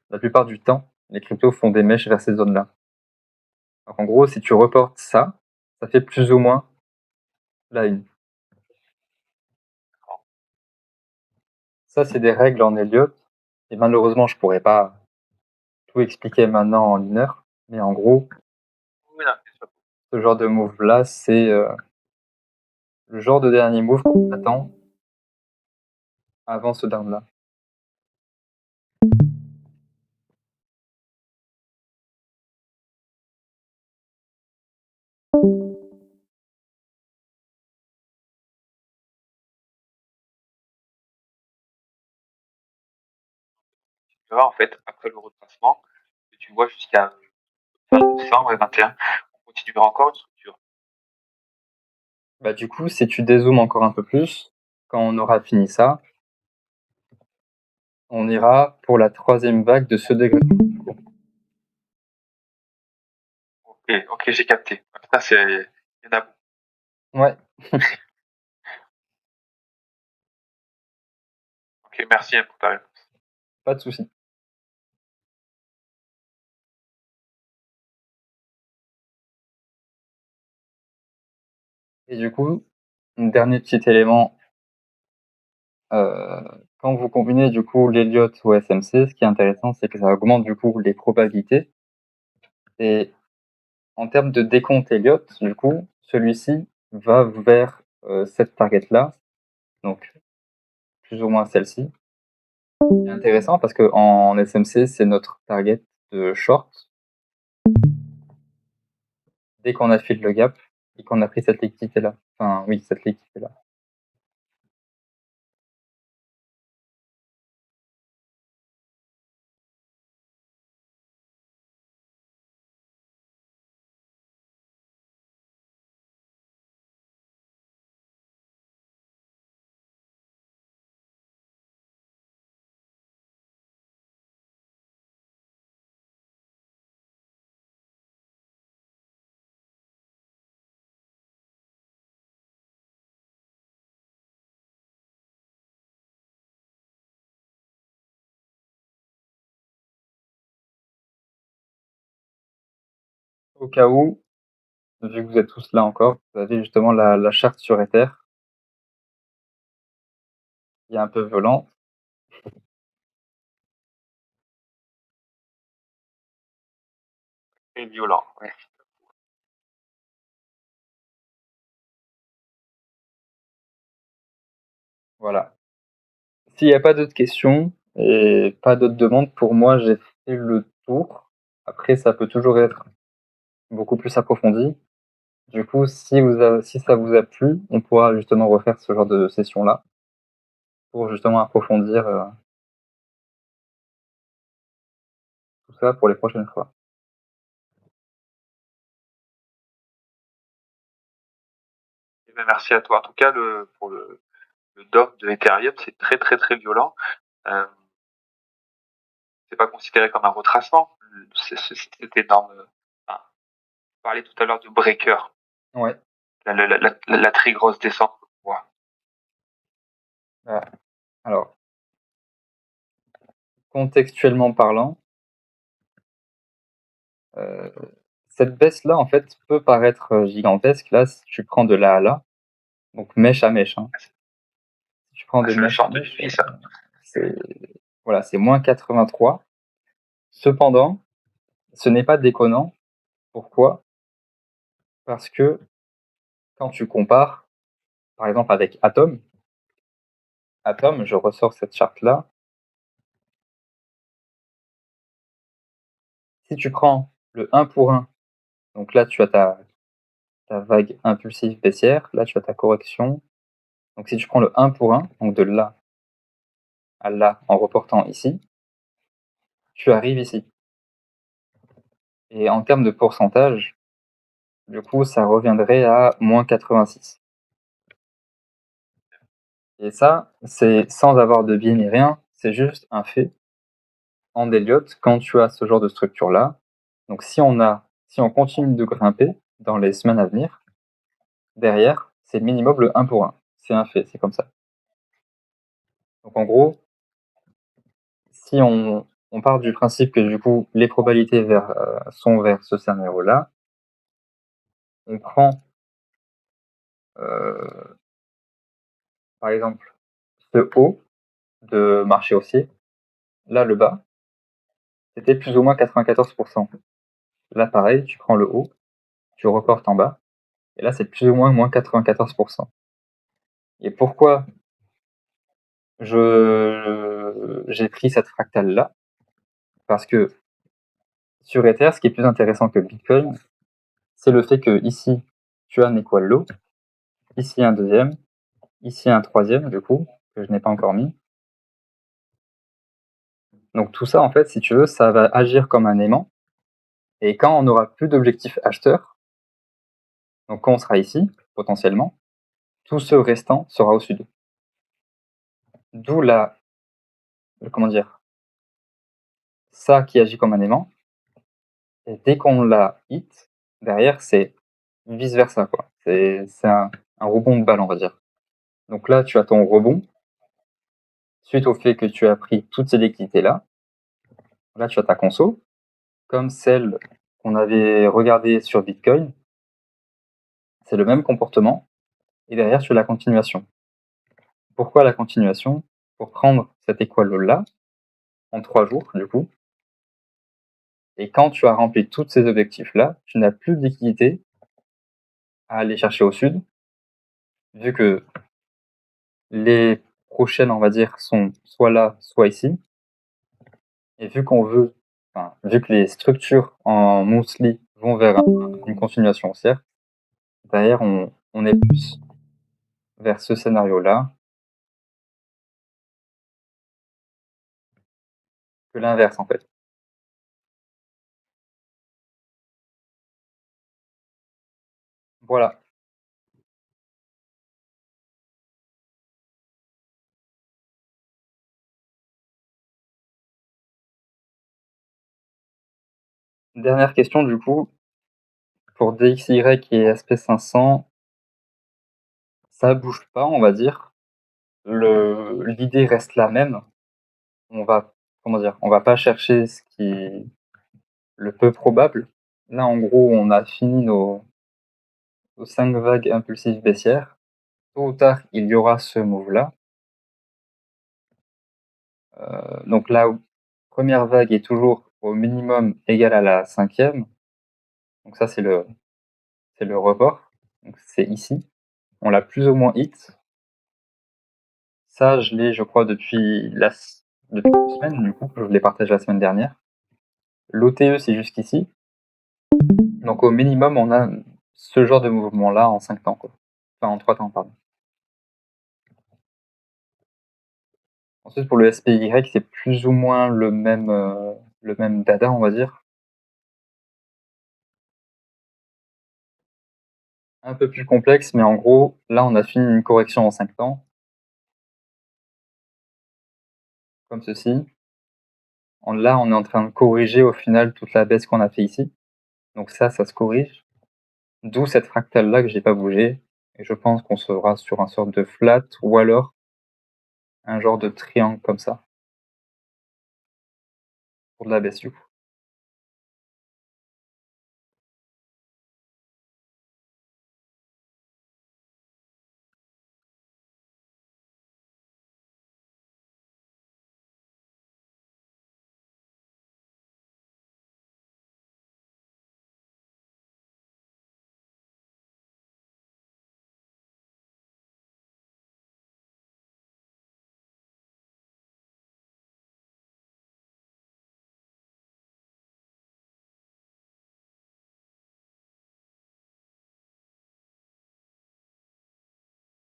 la plupart du temps, les cryptos font des mèches vers ces zones-là. Donc, en gros, si tu reportes ça, ça fait plus ou moins la une. Ça, c'est des règles en Elliott. Et malheureusement, je pourrais pas tout expliquer maintenant en 1 heure. Mais en gros, ce genre de move-là, c'est le genre de dernier move qu'on attend avant ce down-là. Tu vois, en fait, après le retracement, tu vois jusqu'à fin décembre et 21, on continuera encore une structure. Bah, du coup, si tu dézoomes encore un peu plus, quand on aura fini ça, on ira pour la 3e vague de ce degré. Ok, j'ai capté. Ça, c'est, il y en a beaucoup. Ouais. Ok, merci pour ta réponse. Pas de souci. Et du coup, un dernier petit élément Quand vous combinez du coup l'Elliott au SMC, ce qui est intéressant, c'est que ça augmente du coup les probabilités. Et en termes de décompte Elliott, du coup, celui-ci va vers cette target-là, donc plus ou moins celle-ci. C'est intéressant parce que en SMC, c'est notre target de short. Dès qu'on a fil le gap et qu'on a pris cette liquidité-là. Enfin, oui, cette liquidité-là. Au cas où, vu que vous êtes tous là encore, vous avez justement la charte sur Ether, qui est un peu violente. C'est violent, ouais. Voilà. S'il n'y a pas d'autres questions et pas d'autres demandes, pour moi, j'ai fait le tour. Après, ça peut toujours être beaucoup plus approfondi. Du coup, si ça vous a plu, on pourra justement refaire ce genre de session-là pour justement approfondir tout ça pour les prochaines fois. Eh ben, merci à toi. En tout cas, pour le DOM de Ethereum, c'est très très très violent. C'est pas considéré comme un retracement. C'est énorme. Enfin, on parlait tout à l'heure de breaker. Ouais. La très grosse descente. Ouais. Voilà. Alors, contextuellement parlant, cette baisse-là, en fait, peut paraître gigantesque. Là, si tu prends de là à là, donc mèche à mèche. Hein. Si tu prends de C'est le mèche à short de mèche, nuit, ça. c'est voilà, c'est moins 83. Cependant, ce n'est pas déconnant. Pourquoi? Parce que quand tu compares, par exemple avec Atom, je ressors cette charte-là. Si tu prends le 1 pour 1, donc là tu as ta vague impulsive baissière, là tu as ta correction. Donc si tu prends le 1 pour 1, donc de là à là en reportant ici, tu arrives ici. Et en termes de pourcentage, du coup, ça reviendrait à moins 86. Et ça, c'est sans avoir de biais ni rien, c'est juste un fait. En Elliott, quand tu as ce genre de structure-là, donc si on continue de grimper dans les semaines à venir, derrière, c'est minimum le 1 pour 1. C'est un fait, c'est comme ça. Donc en gros, si on part du principe que du coup les probabilités sont vers ce scénario-là, on prend par exemple ce haut de marché haussier, là le bas, c'était plus ou moins 94%. Là pareil, tu prends le haut, tu reportes en bas, et là c'est plus ou moins 94%. Et pourquoi j'ai pris cette fractale-là? Parce que sur Ether, ce qui est plus intéressant que Bitcoin, c'est le fait que ici, tu as un equal low, ici un deuxième, ici un troisième, du coup, que je n'ai pas encore mis. Donc tout ça, en fait, si tu veux, ça va agir comme un aimant. Et quand on n'aura plus d'objectif acheteur, donc quand on sera ici, potentiellement, tout ce restant sera au sud. D'où comment dire, ça qui agit comme un aimant. Et dès qu'on l'a hit, derrière, c'est vice versa, quoi. C'est un rebond de balle, on va dire. Donc là, tu as ton rebond, suite au fait que tu as pris toutes ces liquidités-là. Là, tu as ta conso, comme celle qu'on avait regardée sur Bitcoin. C'est le même comportement. Et derrière, tu as la continuation. Pourquoi la continuation? pour prendre cette étoile-là en 3 jours, du coup. Et quand tu as rempli tous ces objectifs-là, tu n'as plus de liquidité à aller chercher au sud, vu que les prochaines, on va dire, sont soit là, soit ici. Et vu qu'on veut, enfin, vu que les structures en muesli vont vers une continuation haussière, derrière, on est plus vers ce scénario-là que l'inverse, en fait. Voilà. Dernière question, du coup, pour DXY et SP500, ça bouge pas, on va dire. L'idée reste la même. On va, comment dire, on va pas chercher ce qui est le peu probable. Là, en gros, on a fini nos 5 vagues impulsives baissières. Tôt ou tard, il y aura ce move-là. Donc la première vague est toujours au minimum égale à la 5e. Donc ça, c'est le report. Donc c'est ici. On l'a plus ou moins hit. Ça, je l'ai, je crois, depuis 2 semaines, du coup. Je l'ai partagé la semaine dernière. L'OTE, c'est jusqu'ici. Donc au minimum, on a ce genre de mouvement-là en 5 temps, quoi. Enfin, en 3 temps, pardon. Ensuite, pour le SPY, c'est plus ou moins le même dada, on va dire. Un peu plus complexe, mais en gros, là, on a fini une correction en 5 temps. Comme ceci. Là, on est en train de corriger au final toute la baisse qu'on a fait ici. Donc ça se corrige. D'où cette fractale-là que j'ai pas bougé. Et je pense qu'on sera sur un sorte de flat ou alors un genre de triangle comme ça. Pour de la baisse du coup.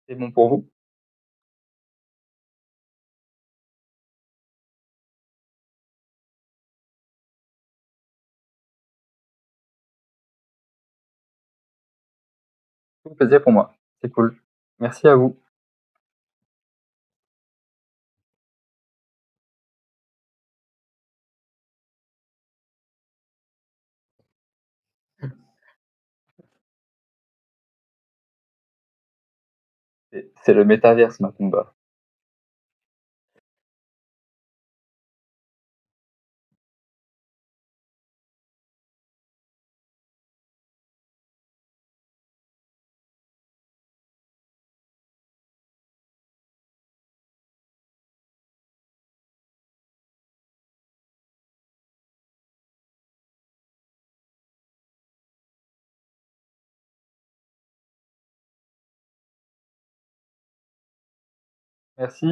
C'est bon pour vous? Tout plaisir pour moi. C'est cool. Merci à vous. C'est le métaverse, Matumba. Merci.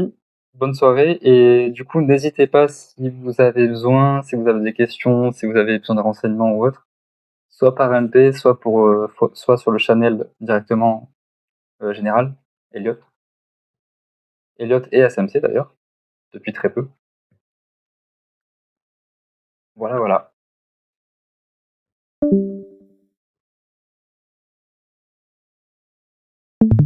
Bonne soirée. Et du coup, n'hésitez pas si vous avez besoin, si vous avez des questions, si vous avez besoin de renseignements ou autre, soit par MP, soit sur le channel directement général, Elliot. Elliot et SMC d'ailleurs, depuis très peu. Voilà, voilà.